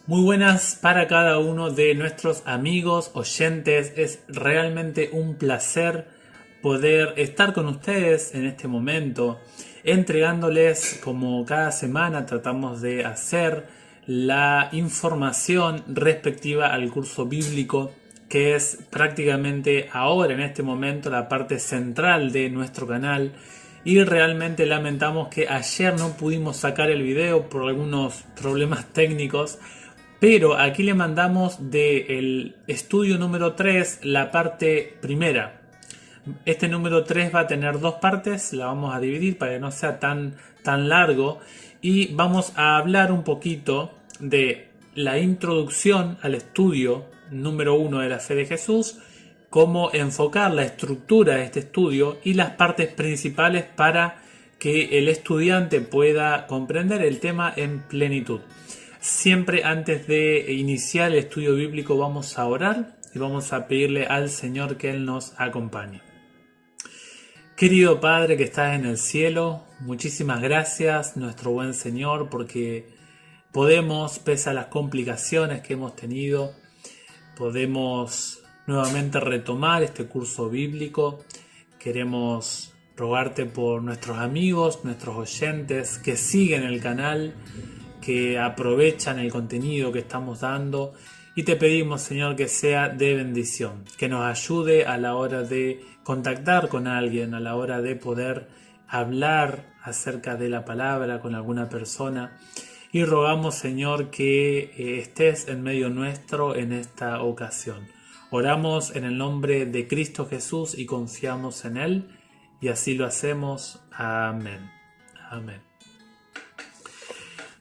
Muy buenas para cada uno de nuestros amigos, oyentes. Es realmente un placer poder estar con ustedes en este momento, entregándoles como cada semana tratamos de hacer la información respectiva al curso bíblico, que es prácticamente ahora en este momento la parte central de nuestro canal. Y realmente lamentamos que ayer no pudimos sacar el video por algunos problemas técnicos, pero aquí le mandamos del estudio número 3 la parte primera. Este número 3 va a tener dos partes, la vamos a dividir para que no sea tan largo, y vamos a hablar un poquito de la introducción al estudio número 1 de la fe de Jesús, cómo enfocar la estructura de este estudio y las partes principales para que el estudiante pueda comprender el tema en plenitud. Siempre antes de iniciar el estudio bíblico vamos a orar y vamos a pedirle al Señor que Él nos acompañe. Querido Padre que estás en el cielo, muchísimas gracias, nuestro buen Señor, porque podemos, pese a las complicaciones que hemos tenido, podemos nuevamente retomar este curso bíblico. Queremos rogarte por nuestros amigos, nuestros oyentes que siguen el canal, que aprovechan el contenido que estamos dando, y te pedimos, Señor, que sea de bendición, que nos ayude a la hora de contactar con alguien, a la hora de poder hablar acerca de la palabra con alguna persona. Y rogamos, Señor, que estés en medio nuestro en esta ocasión. Oramos en el nombre de Cristo Jesús y confiamos en Él, y así lo hacemos. Amén. Amén.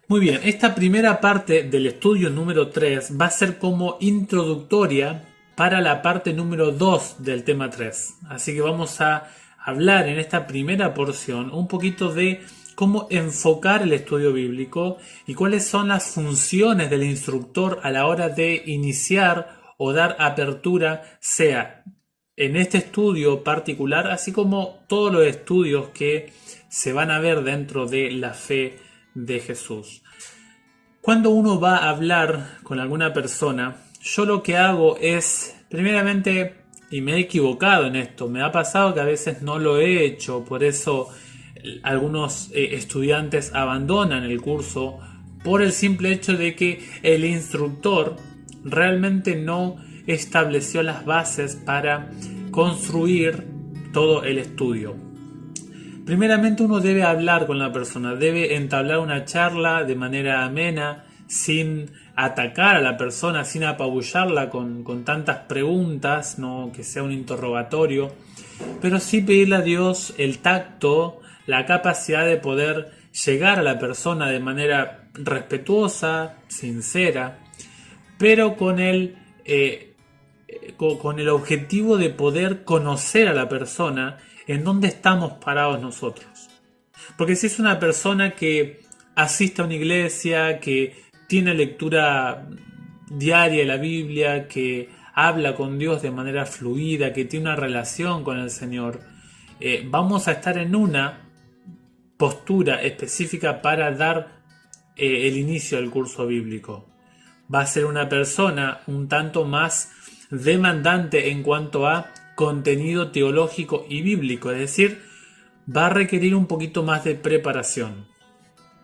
Muy bien, esta primera parte del estudio número 3 va a ser como introductoria para la parte número 2 del tema 3. Así que vamos a hablar en esta primera porción un poquito de cómo enfocar el estudio bíblico y cuáles son las funciones del instructor a la hora de iniciar o dar apertura, sea en este estudio particular, así como todos los estudios que se van a ver dentro de la fe de Jesús. Cuando uno va a hablar con alguna persona, yo lo que hago es, primeramente, y me he equivocado en esto, me ha pasado que a veces no lo he hecho, por eso algunos estudiantes abandonan el curso por el simple hecho de que el instructor realmente no estableció las bases para construir todo el estudio. Primeramente uno debe hablar con la persona, debe entablar una charla de manera amena, sin atacar a la persona, sin apabullarla con tantas preguntas, no que sea un interrogatorio, pero sí pedirle a Dios el tacto, la capacidad de poder llegar a la persona de manera respetuosa, sincera, pero con el objetivo de poder conocer a la persona en dónde estamos parados nosotros. Porque si es una persona que asiste a una iglesia, que tiene lectura diaria de la Biblia, que habla con Dios de manera fluida, que tiene una relación con el Señor, vamos a estar en una postura específica para dar el inicio del curso bíblico. Va a ser una persona un tanto más demandante en cuanto a contenido teológico y bíblico, es decir, va a requerir un poquito más de preparación.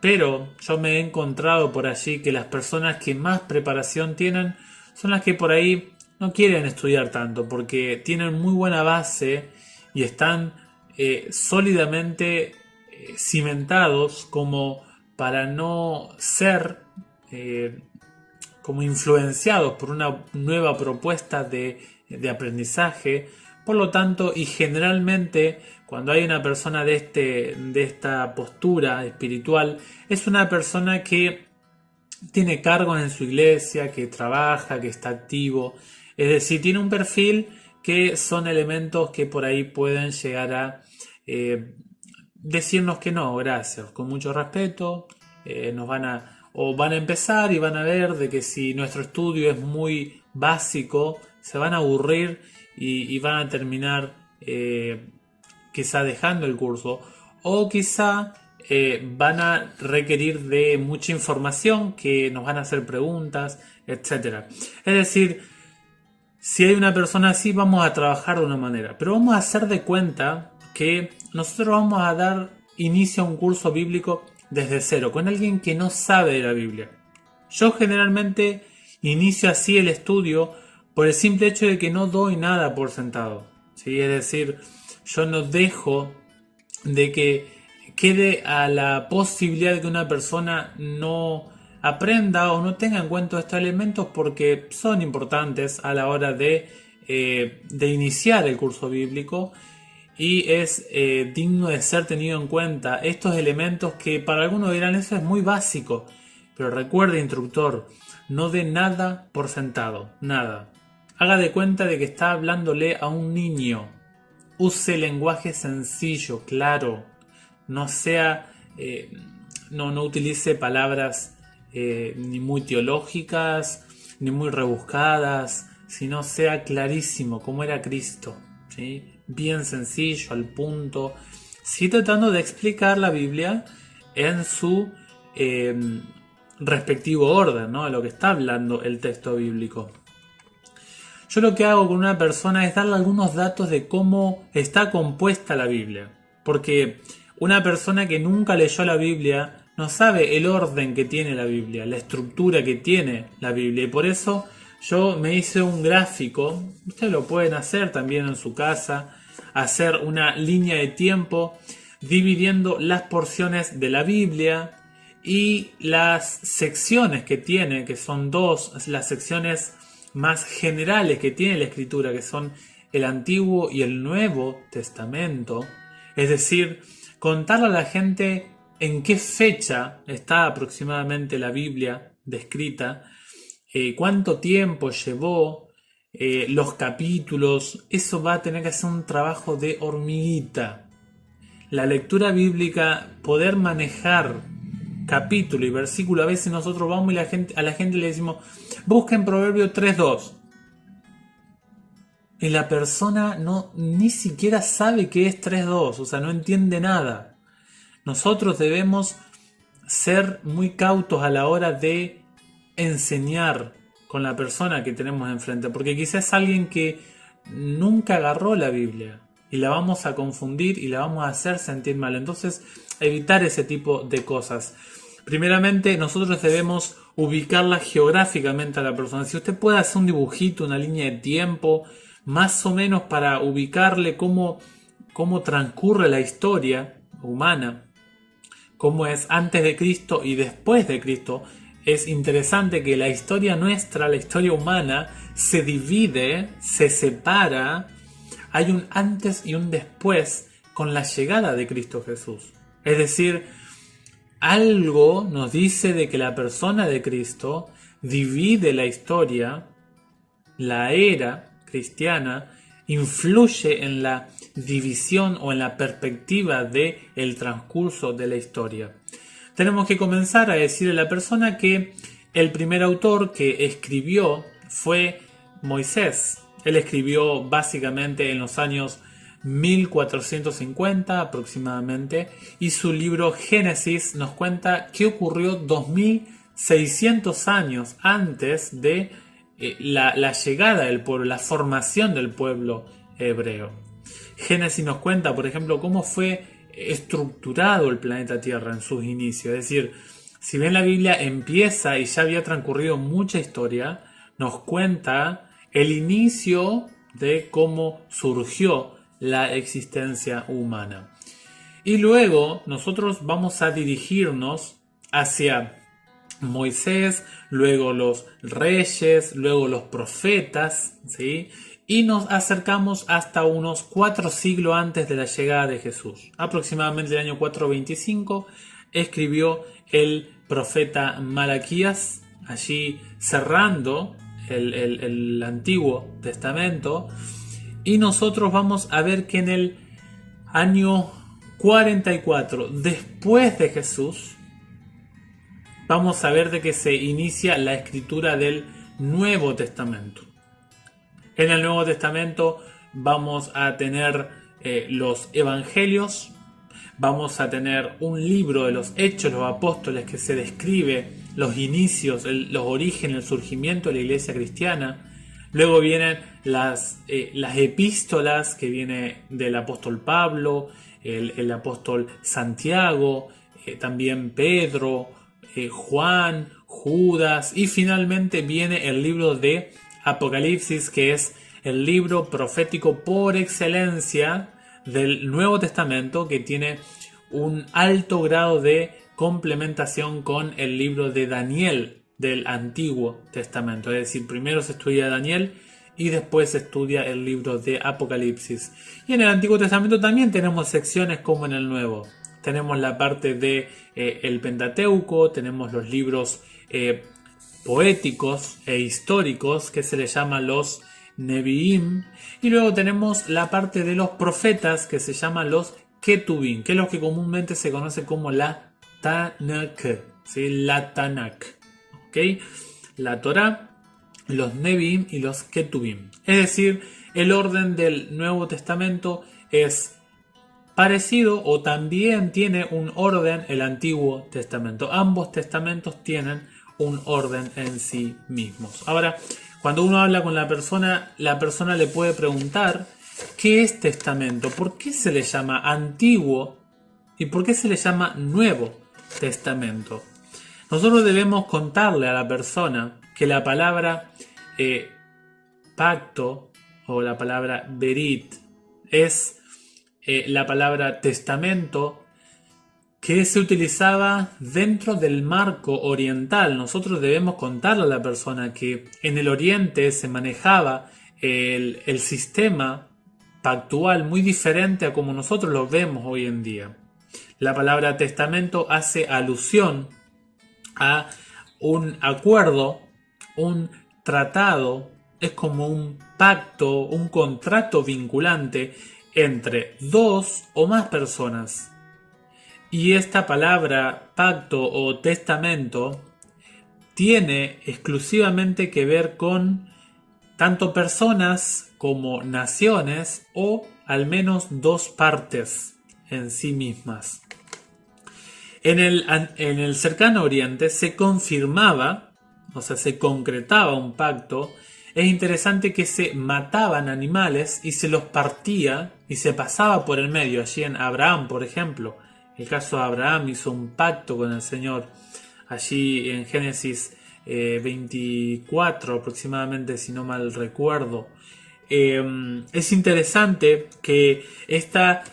Pero yo me he encontrado por allí que las personas que más preparación tienen son las que por ahí no quieren estudiar tanto, porque tienen muy buena base y están sólidamente cimentados como para no ser como influenciados por una nueva propuesta de aprendizaje. Por lo tanto, y generalmente cuando hay una persona de esta postura espiritual, es una persona que tiene cargos en su iglesia, que trabaja, que está activo, es decir, tiene un perfil que son elementos que por ahí pueden llegar a decirnos que no, gracias, con mucho respeto, van a empezar y van a ver de que si nuestro estudio es muy básico, se van a aburrir y van a terminar quizá dejando el curso, o quizá van a requerir de mucha información, que nos van a hacer preguntas, etcétera. Es decir, si hay una persona así, vamos a trabajar de una manera, pero vamos a hacer de cuenta que nosotros vamos a dar inicio a un curso bíblico desde cero, con alguien que no sabe de la Biblia. Yo generalmente inicio así el estudio por el simple hecho de que no doy nada por sentado, ¿sí? Es decir, yo no dejo de que quede a la posibilidad de que una persona no aprenda o no tenga en cuenta estos elementos, porque son importantes a la hora de iniciar el curso bíblico, y es digno de ser tenido en cuenta estos elementos que para algunos dirán eso es muy básico. Pero recuerde, instructor, no dé nada por sentado, nada. Haga de cuenta de que está hablándole a un niño. Use lenguaje sencillo, claro. No sea, no utilice palabras ni muy teológicas, ni muy rebuscadas, sino sea clarísimo, como era Cristo, ¿sí? Bien sencillo, al punto. Sí, tratando de explicar la Biblia en su respectivo orden, ¿no? A lo que está hablando el texto bíblico. Yo lo que hago con una persona es darle algunos datos de cómo está compuesta la Biblia. Porque una persona que nunca leyó la Biblia no sabe el orden que tiene la Biblia, la estructura que tiene la Biblia. Y por eso yo me hice un gráfico. Ustedes lo pueden hacer también en su casa. Hacer una línea de tiempo dividiendo las porciones de la Biblia y las secciones que tiene, que son dos, las secciones más generales que tiene la Escritura, que son el Antiguo y el Nuevo Testamento. Es decir, contarle a la gente en qué fecha está aproximadamente la Biblia descrita, cuánto tiempo llevó, los capítulos. Eso va a tener que ser un trabajo de hormiguita. La lectura bíblica, poder manejar capítulo y versículo. A veces nosotros vamos y a la gente le decimos, busquen Proverbio 3.2. Y la persona ni siquiera sabe qué es 3.2, o sea, no entiende nada. Nosotros debemos ser muy cautos a la hora de enseñar con la persona que tenemos enfrente, porque quizás es alguien que nunca agarró la Biblia y la vamos a confundir y la vamos a hacer sentir mal. Entonces, evitar ese tipo de cosas. Primeramente, nosotros debemos ubicarla geográficamente a la persona. Si usted puede hacer un dibujito, una línea de tiempo, más o menos para ubicarle cómo transcurre la historia humana, cómo es antes de Cristo y después de Cristo. Es interesante que la historia nuestra, la historia humana, se divide, se separa. Hay un antes y un después con la llegada de Cristo Jesús. Es decir, algo nos dice de que la persona de Cristo divide la historia, la era cristiana, influye en la división o en la perspectiva del transcurso de la historia. Tenemos que comenzar a decirle a la persona que el primer autor que escribió fue Moisés. Él escribió básicamente en los años 1450 aproximadamente, y su libro Génesis nos cuenta qué ocurrió 2600 años antes de la llegada del pueblo, la formación del pueblo hebreo. Génesis nos cuenta, por ejemplo, cómo fue estructurado el planeta Tierra en sus inicios. Es decir, si bien la Biblia empieza y ya había transcurrido mucha historia, nos cuenta el inicio de cómo surgió la existencia humana. Y luego nosotros vamos a dirigirnos hacia Moisés, luego los reyes, luego los profetas, ¿sí? Y nos acercamos hasta unos 4 siglos antes de la llegada de Jesús. Aproximadamente el año 425 escribió el profeta Malaquías, allí cerrando el Antiguo Testamento. Y nosotros vamos a ver que en el año 44 después de Jesús, vamos a ver de que se inicia la escritura del Nuevo Testamento. En el Nuevo Testamento vamos a tener los evangelios, Vamos a tener un libro de los Hechos de los Apóstoles que se describe los inicios, los orígenes, el surgimiento de la iglesia cristiana. Luego vienen las epístolas que viene del apóstol Pablo, el apóstol Santiago, también Pedro, Juan, Judas, y finalmente viene el libro de Apocalipsis, que es el libro profético por excelencia del Nuevo Testamento, que tiene un alto grado de complementación con el libro de Daniel del Antiguo Testamento. Es decir, primero se estudia Daniel y después se estudia el libro de Apocalipsis. Y en el Antiguo Testamento también tenemos secciones como en el Nuevo. Tenemos la parte de el Pentateuco, tenemos los libros poéticos e históricos que se les llama los Nevi'im, y luego tenemos la parte de los profetas que se llama los Ketuvim, que es lo que comúnmente se conoce como la Tanakh, ¿sí? La Tanakh, ¿okay? La Torá, los Nevi'im y los Ketuvim. Es decir, el orden del Nuevo Testamento es parecido o también tiene un orden el Antiguo Testamento. Ambos testamentos tienen un orden en sí mismos. Ahora, cuando uno habla con la persona le puede preguntar ¿qué es testamento? ¿Por qué se le llama antiguo? ¿Y por qué se le llama nuevo testamento? Nosotros debemos contarle a la persona que la palabra pacto o la palabra berit es la palabra testamento que se utilizaba dentro del marco oriental. Nosotros debemos contarle a la persona que en el oriente se manejaba el sistema pactual muy diferente a como nosotros lo vemos hoy en día. La palabra testamento hace alusión a un acuerdo, un tratado, es como un pacto, un contrato vinculante entre dos o más personas. Y esta palabra pacto o testamento tiene exclusivamente que ver con tanto personas como naciones o al menos dos partes en sí mismas. En el cercano oriente se confirmaba, o sea, se concretaba un pacto. Es interesante que se mataban animales y se los partía y se pasaba por el medio. Allí en Abraham, por ejemplo, el caso de Abraham hizo un pacto con el Señor. Allí en Génesis 24 aproximadamente, si no mal recuerdo. Es interesante que esta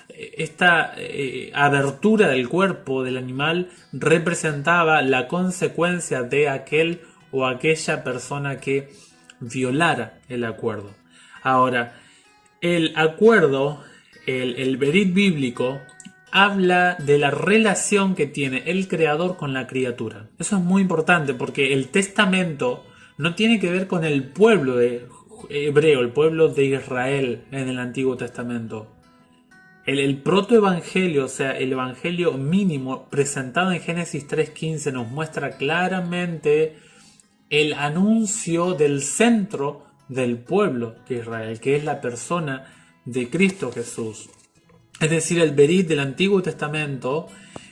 abertura del cuerpo del animal representaba la consecuencia de aquel o aquella persona que violara el acuerdo. Ahora, el acuerdo, el berit bíblico, habla de la relación que tiene el creador con la criatura. Eso es muy importante porque el testamento no tiene que ver con el pueblo hebreo, el pueblo de Israel en el Antiguo Testamento. El protoevangelio, o sea, el evangelio mínimo presentado en Génesis 3:15 nos muestra claramente el anuncio del centro del pueblo de Israel, que es la persona de Cristo Jesús. Es decir, el berit del Antiguo Testamento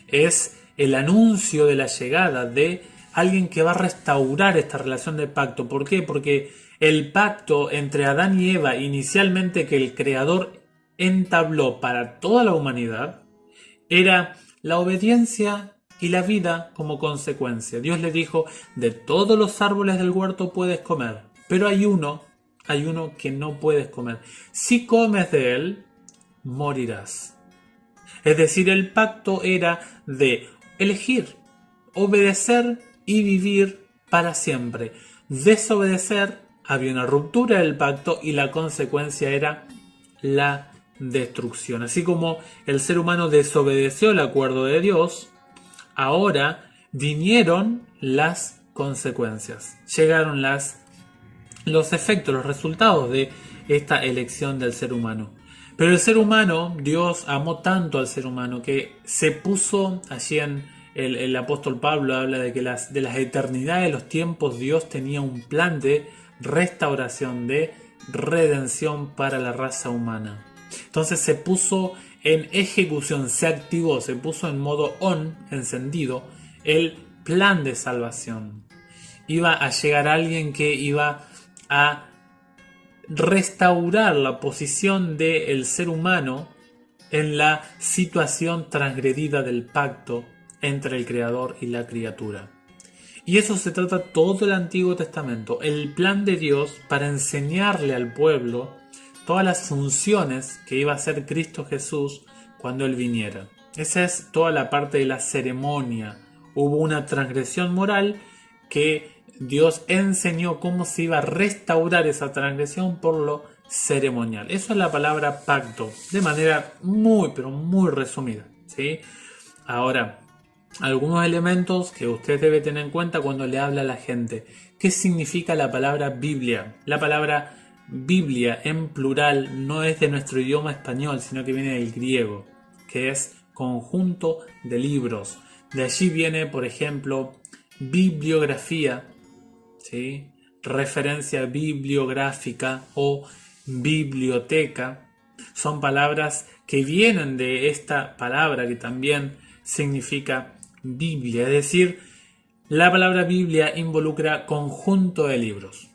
es el anuncio de la llegada de alguien que va a restaurar esta relación de pacto. ¿Por qué? Porque el pacto entre Adán y Eva, inicialmente que el Creador entabló para toda la humanidad, era la obediencia y la vida como consecuencia. Dios le dijo, de todos los árboles del huerto puedes comer, pero hay uno que no puedes comer. Si comes de él, morirás. Es decir, el pacto era de elegir, obedecer y vivir para siempre. Desobedecer, había una ruptura del pacto y la consecuencia era la destrucción. Así como el ser humano desobedeció el acuerdo de Dios, ahora vinieron las consecuencias. Llegaron los efectos, los resultados de esta elección del ser humano. Pero el ser humano, Dios amó tanto al ser humano que se puso, allí en el apóstol Pablo habla de que de las eternidades de los tiempos Dios tenía un plan de restauración, de redención para la raza humana. Entonces se puso en ejecución, se activó, se puso en modo on, encendido, el plan de salvación. Iba a llegar alguien que iba a restaurar la posición del ser humano en la situación transgredida del pacto entre el Creador y la criatura. Y eso se trata todo el Antiguo Testamento, el plan de Dios para enseñarle al pueblo todas las funciones que iba a hacer Cristo Jesús cuando Él viniera. Esa es toda la parte de la ceremonia. Hubo una transgresión moral que Dios enseñó cómo se iba a restaurar esa transgresión por lo ceremonial. Eso es la palabra pacto, de manera muy, pero muy resumida, ¿sí? Ahora, algunos elementos que usted debe tener en cuenta cuando le habla a la gente. ¿Qué significa la palabra Biblia? La palabra Biblia en plural no es de nuestro idioma español, sino que viene del griego, que es conjunto de libros. De allí viene, por ejemplo, bibliografía, ¿sí? Referencia bibliográfica o biblioteca. Son palabras que vienen de esta palabra que también significa Biblia, es decir, la palabra Biblia involucra conjunto de libros.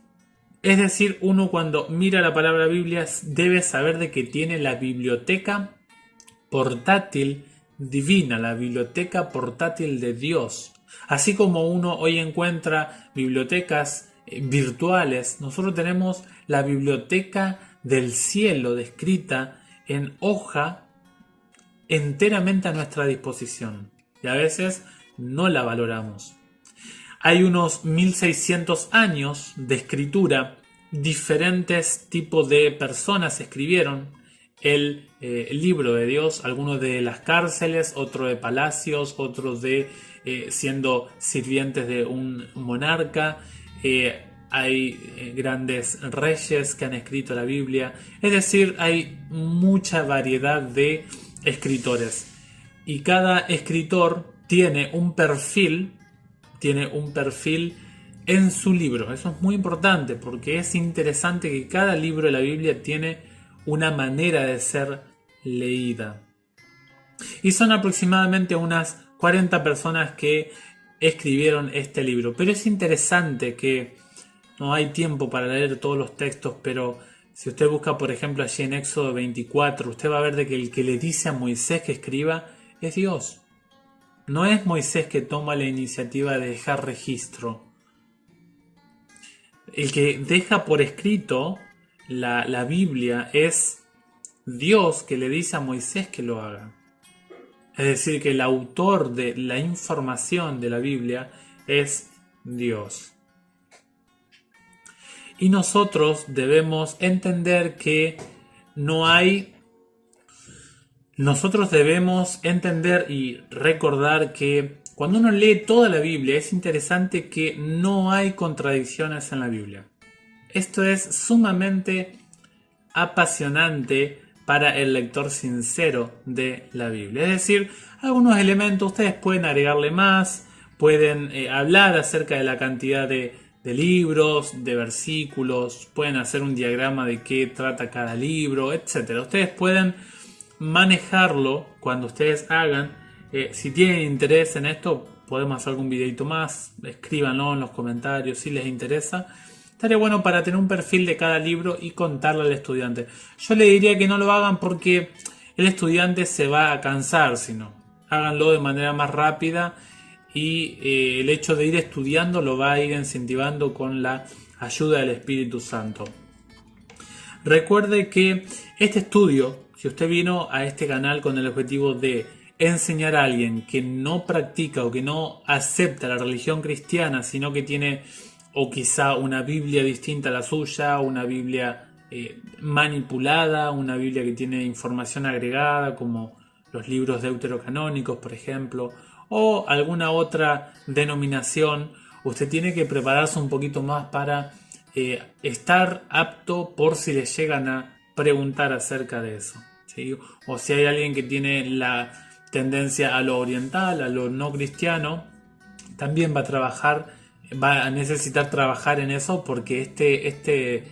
Es decir, uno cuando mira la palabra Biblia debe saber de que tiene la biblioteca portátil divina, la biblioteca portátil de Dios. Así como uno hoy encuentra bibliotecas virtuales, nosotros tenemos la biblioteca del cielo descrita en hoja enteramente a nuestra disposición. Y a veces no la valoramos. Hay unos 1600 años de escritura, diferentes tipos de personas escribieron el libro de Dios, algunos de las cárceles, otros de palacios, otros de siendo sirvientes de un monarca. Hay grandes reyes que han escrito la Biblia, es decir, hay mucha variedad de escritores. Y cada escritor tiene un perfil en su libro. Eso es muy importante porque es interesante que cada libro de la Biblia tiene una manera de ser leída. Y son aproximadamente unas 40 personas que escribieron este libro. Pero es interesante que no hay tiempo para leer todos los textos, pero si usted busca, por ejemplo, allí en Éxodo 24, usted va a ver de que el que le dice a Moisés que escriba es Dios. No es Moisés que toma la iniciativa de dejar registro. El que deja por escrito la Biblia es Dios, que le dice a Moisés que lo haga. Es decir, que el autor de la información de la Biblia es Dios. Y nosotros debemos entender que nosotros debemos entender y recordar que cuando uno lee toda la Biblia es interesante que no hay contradicciones en la Biblia. Esto es sumamente apasionante para el lector sincero de la Biblia. Es decir, algunos elementos ustedes pueden agregarle más, pueden hablar acerca de la cantidad de libros, de versículos, pueden hacer un diagrama de qué trata cada libro, etc. Ustedes pueden manejarlo cuando ustedes hagan. Si tienen interés en esto, podemos hacer algún videito más, escríbanlo en los comentarios si les interesa. Estaría bueno para tener un perfil de cada libro y contarle al estudiante. Yo le diría que no lo hagan porque el estudiante se va a cansar, sino háganlo de manera más rápida y el hecho de ir estudiando lo va a ir incentivando con la ayuda del Espíritu Santo. Recuerde que este estudio, si usted vino a este canal con el objetivo de enseñar a alguien que no practica o que no acepta la religión cristiana, sino que tiene o quizá una Biblia distinta a la suya, una Biblia manipulada, una Biblia que tiene información agregada como los libros deuterocanónicos, por ejemplo, o alguna otra denominación, usted tiene que prepararse un poquito más para estar apto por si le llegan a preguntar acerca de eso, ¿sí? O si hay alguien que tiene la tendencia a lo oriental, a lo no cristiano, también va a necesitar trabajar en eso porque este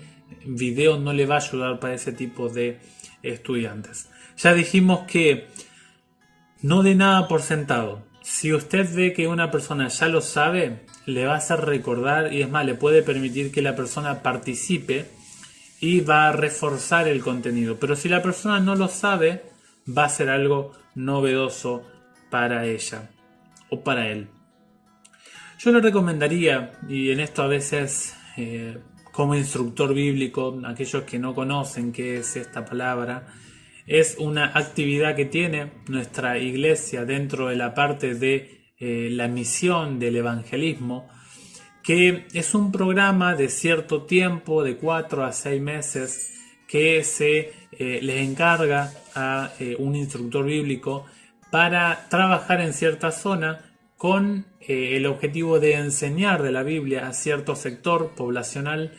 video no le va a ayudar para ese tipo de estudiantes. Ya dijimos que no dé nada por sentado. Si usted ve que una persona ya lo sabe, le va a hacer recordar, y es más, le puede permitir que la persona participe y va a reforzar el contenido. Pero si la persona no lo sabe, va a ser algo novedoso para ella o para él. Yo le recomendaría, y en esto a veces como instructor bíblico, aquellos que no conocen qué es esta palabra, es una actividad que tiene nuestra iglesia dentro de la parte de la misión del evangelismo, que es un programa de cierto tiempo, de 4 a 6 meses, que se les encarga a un instructor bíblico para trabajar en cierta zona con el objetivo de enseñar de la Biblia a cierto sector poblacional,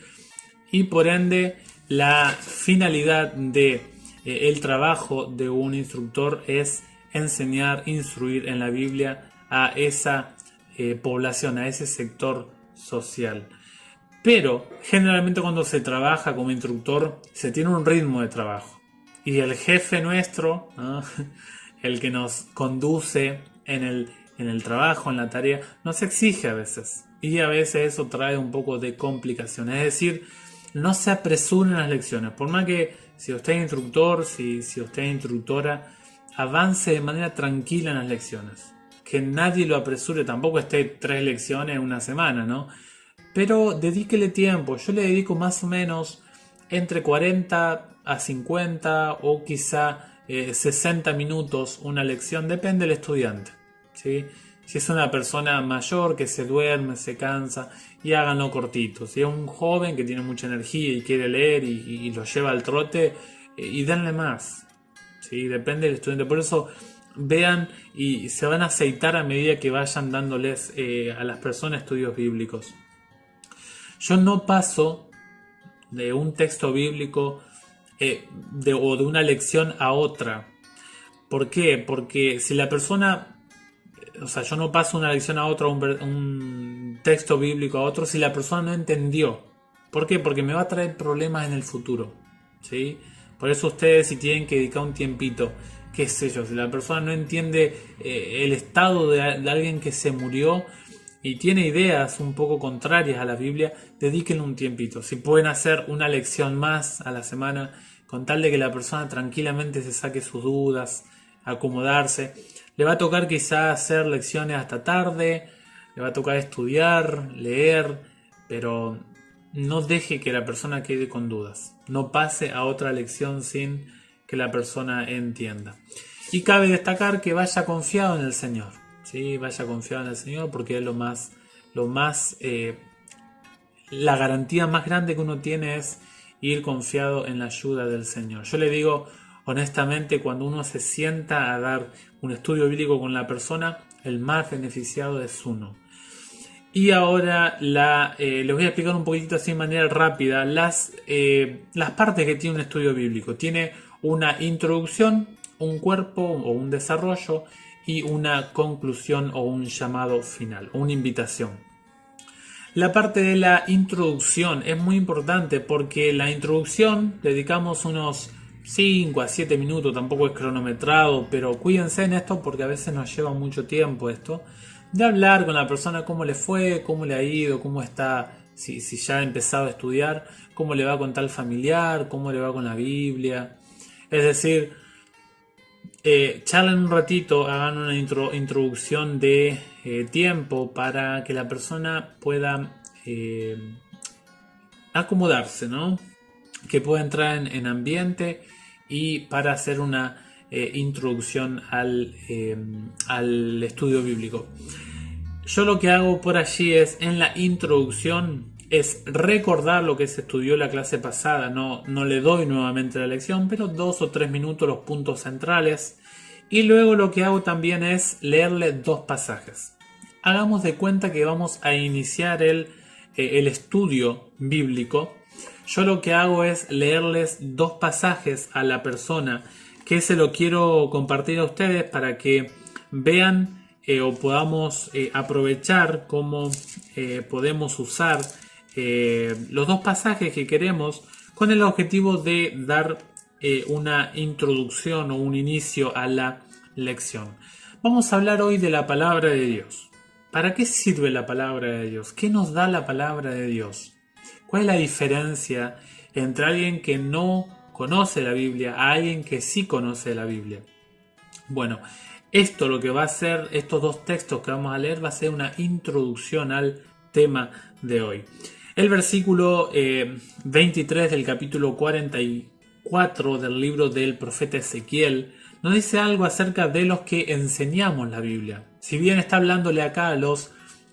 y por ende la finalidad de el trabajo de un instructor es enseñar, instruir en la Biblia a esa población, a ese sector social. Pero generalmente cuando se trabaja como instructor se tiene un ritmo de trabajo, y el jefe nuestro, ¿no?, el que nos conduce en el trabajo, en la tarea, nos exige a veces, y a veces eso trae un poco de complicación. Es decir, no se apresuren las lecciones, por más que si usted es instructor, si usted es instructora, avance de manera tranquila en las lecciones, que nadie lo apresure. Tampoco esté 3 lecciones en una semana, ¿no? Pero dedíquele tiempo. Yo le dedico más o menos entre 40 a 50 o quizá 60 minutos una lección, depende del estudiante, ¿sí? Si es una persona mayor que se duerme, se cansa, y háganlo cortito. Si es un joven que tiene mucha energía y quiere leer y lo lleva al trote, y denle más, ¿sí? Depende del estudiante. Por eso vean y se van a aceitar a medida que vayan dándoles a las personas estudios bíblicos. Yo no paso de un texto bíblico o de una lección a otra. ¿Por qué? Porque si la persona... yo no paso una lección a otra, un texto bíblico a otro, si la persona no entendió. ¿Por qué? Porque me va a traer problemas en el futuro, ¿sí? Por eso ustedes, si tienen que dedicar un tiempito, qué sé yo, si la persona no entiende el estado de alguien que se murió y tiene ideas un poco contrarias a la Biblia, dedíquenle un tiempito. Si pueden hacer una lección más a la semana, con tal de que la persona tranquilamente se saque sus dudas, acomodarse. Le va a tocar quizá hacer lecciones hasta tarde, le va a tocar estudiar, leer, pero no deje que la persona quede con dudas. No pase a otra lección sin que la persona entienda. Y cabe destacar que vaya confiado en el Señor, ¿sí? Vaya confiado en el Señor, porque es la garantía más grande que uno tiene es ir confiado en la ayuda del Señor. Yo le digo honestamente, cuando uno se sienta a dar un estudio bíblico con la persona, el más beneficiado es uno. Y ahora les voy a explicar un poquitito así de manera rápida las partes que tiene un estudio bíblico. Tiene una introducción, un cuerpo o un desarrollo, y una conclusión o un llamado final, o una invitación. La parte de la introducción es muy importante, porque la introducción dedicamos unos 5 a 7 minutos, tampoco es cronometrado, pero cuídense en esto porque a veces nos lleva mucho tiempo esto, de hablar con la persona cómo le fue, cómo le ha ido, cómo está, si ya ha empezado a estudiar, cómo le va con tal familiar, cómo le va con la Biblia. Es decir, charlen un ratito, hagan una introducción de tiempo para que la persona pueda acomodarse, ¿no? Que pueda entrar en ambiente, y para hacer una introducción al estudio bíblico. Yo lo que hago por allí es, en la introducción, es recordar lo que se estudió la clase pasada. No le doy nuevamente la lección, pero 2 o 3 minutos los puntos centrales. Y luego lo que hago también es leerle 2 pasajes. Hagamos de cuenta que vamos a iniciar el estudio bíblico. Yo lo que hago es leerles 2 pasajes a la persona que se lo quiero compartir a ustedes, para que vean o podamos aprovechar cómo podemos usar los 2 pasajes que queremos, con el objetivo de dar una introducción o un inicio a la lección. Vamos a hablar hoy de la palabra de Dios. ¿Para qué sirve la palabra de Dios? ¿Qué nos da la palabra de Dios? ¿Cuál es la diferencia entre alguien que no conoce la Biblia a alguien que sí conoce la Biblia? Bueno, esto lo que va a ser, estos dos textos que vamos a leer, va a ser una introducción al tema de hoy. El versículo 23 del capítulo 44 del libro del profeta Ezequiel nos dice algo acerca de los que enseñamos la Biblia. Si bien está hablándole acá a los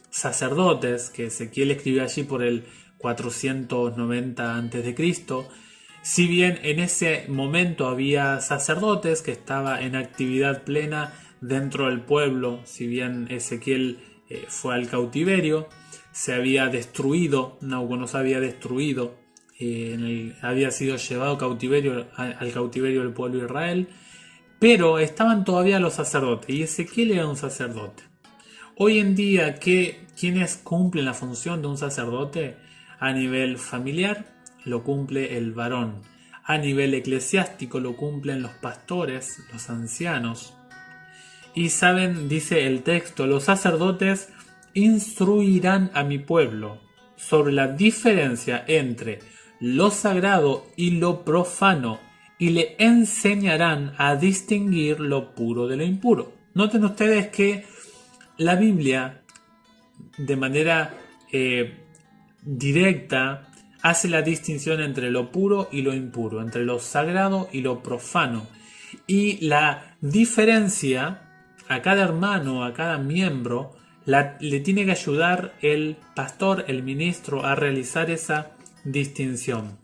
sacerdotes, que Ezequiel escribió allí por el 490 a.C., si bien en ese momento había sacerdotes que estaban en actividad plena dentro del pueblo, si bien Ezequiel fue al cautiverio, se había destruido, Nabucodonosor había destruido, había sido llevado al cautiverio del pueblo de Israel, pero estaban todavía los sacerdotes y Ezequiel era un sacerdote. Hoy en día, ¿quiénes cumplen la función de un sacerdote? A nivel familiar lo cumple el varón. A nivel eclesiástico lo cumplen los pastores, los ancianos. Y saben, dice el texto, los sacerdotes instruirán a mi pueblo sobre la diferencia entre lo sagrado y lo profano y le enseñarán a distinguir lo puro de lo impuro. Noten ustedes que la Biblia, de manera directa, hace la distinción entre lo puro y lo impuro, entre lo sagrado y lo profano. Y la diferencia a cada hermano, a cada miembro, le tiene que ayudar el pastor, el ministro, a realizar esa distinción.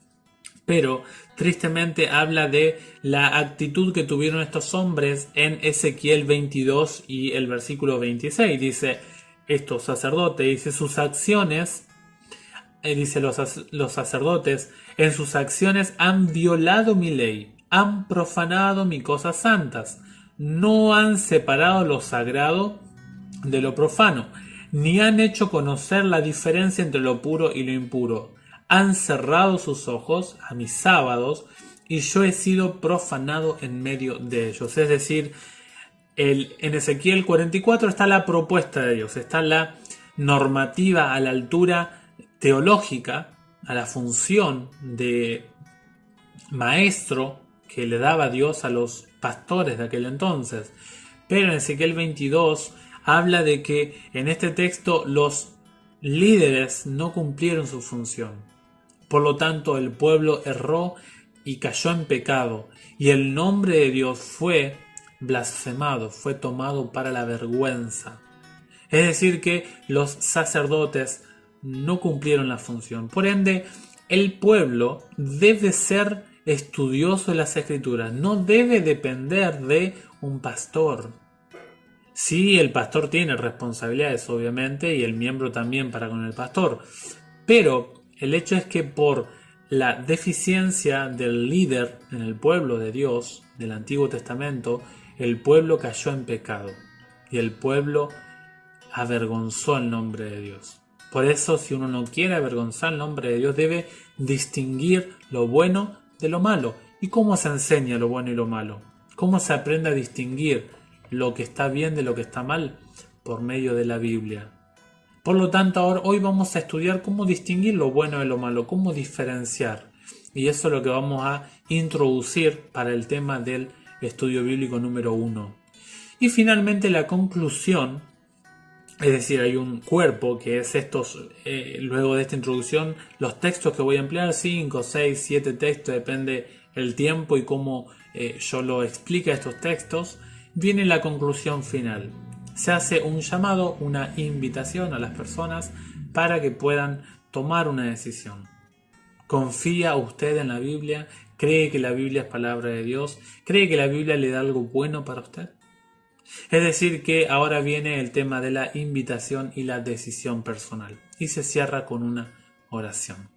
Pero tristemente habla de la actitud que tuvieron estos hombres en Ezequiel 22 y el versículo 26. Dice, estos sacerdotes, dice, sus acciones, dice los sacerdotes, en sus acciones han violado mi ley, han profanado mis cosas santas, no han separado lo sagrado de lo profano, ni han hecho conocer la diferencia entre lo puro y lo impuro. Han cerrado sus ojos a mis sábados y yo he sido profanado en medio de ellos. Es decir, en Ezequiel 44 está la propuesta de Dios, está la normativa a la altura teológica, a la función de maestro que le daba Dios a los pastores de aquel entonces. Pero en Ezequiel 22 habla de que en este texto los líderes no cumplieron su función. Por lo tanto, el pueblo erró y cayó en pecado, y el nombre de Dios fue blasfemado, fue tomado para la vergüenza. Es decir, que los sacerdotes no cumplieron la función. Por ende, el pueblo debe ser estudioso de las Escrituras, no debe depender de un pastor. Sí, el pastor tiene responsabilidades, obviamente, y el miembro también para con el pastor, pero el hecho es que por la deficiencia del líder en el pueblo de Dios, del Antiguo Testamento, el pueblo cayó en pecado y el pueblo avergonzó el nombre de Dios. Por eso, si uno no quiere avergonzar el nombre de Dios, debe distinguir lo bueno de lo malo. ¿Y cómo se enseña lo bueno y lo malo? ¿Cómo se aprende a distinguir lo que está bien de lo que está mal? Por medio de la Biblia. Por lo tanto, hoy vamos a estudiar cómo distinguir lo bueno de lo malo, cómo diferenciar. Y eso es lo que vamos a introducir para el tema del estudio bíblico número 1. Y finalmente la conclusión, es decir, hay un cuerpo que es luego de esta introducción, los textos que voy a emplear, 5, 6, 7 textos, depende el tiempo y cómo yo lo explique estos textos, viene la conclusión final. Se hace un llamado, una invitación a las personas para que puedan tomar una decisión. ¿Confía usted en la Biblia? ¿Cree que la Biblia es palabra de Dios? ¿Cree que la Biblia le da algo bueno para usted? Es decir, que ahora viene el tema de la invitación y la decisión personal. Y se cierra con una oración.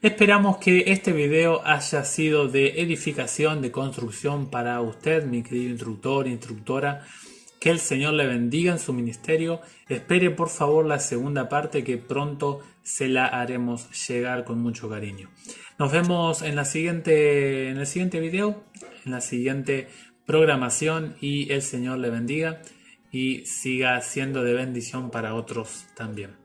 Esperamos que este video haya sido de edificación, de construcción para usted, mi querido instructor, instructora, Que el Señor le bendiga en su ministerio. Espere por favor la segunda parte, que pronto se la haremos llegar con mucho cariño. Nos vemos en el siguiente video, en la siguiente programación, y el Señor le bendiga y siga siendo de bendición para otros también.